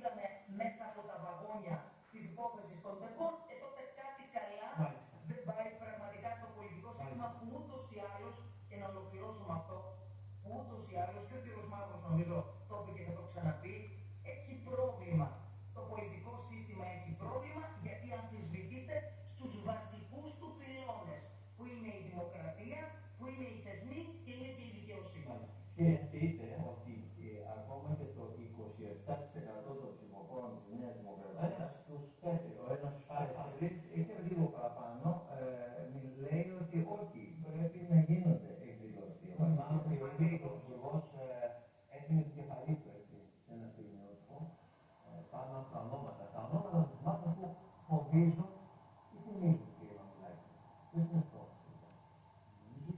είδαμε μέσα από τα βαγόνια της υπόθεσης των ΤΕΠΟΝ, τότε κάτι καλά δεν πάει πραγματικά στο πολιτικό σύστημα που ούτως ή άλλως, και να ολοκληρώσω με αυτό, που ούτως ή άλλως, και ο κ. Μαύρος νομίζω το είπε και θα το ξαναπεί, έχει πρόβλημα. Το πολιτικό σύστημα έχει πρόβλημα γιατί αμφισβητείται στους βασικούς του πυλώνες, που είναι η δημοκρατία, που είναι οι θεσμοί και είναι και η δικαιοσύνη. Σκεφτείτε ότι ακόμα και το 27% των ψηφοφόρων της Νέας Δημοκρατίας, τους 4, ο ένας στους 4, είχε λίγο παραπάνω, λέει ότι όχι, πρέπει να γίνονται εκδηλώσεις. Εγώ θυμάμαι ότι ο ίδιος ο Υπουργός έδινε επικεφαλή του σε ένα στιγμιότυπο πάνω από τα ονόματα. Τα ονόματα των θυμάτων που φοβίζουν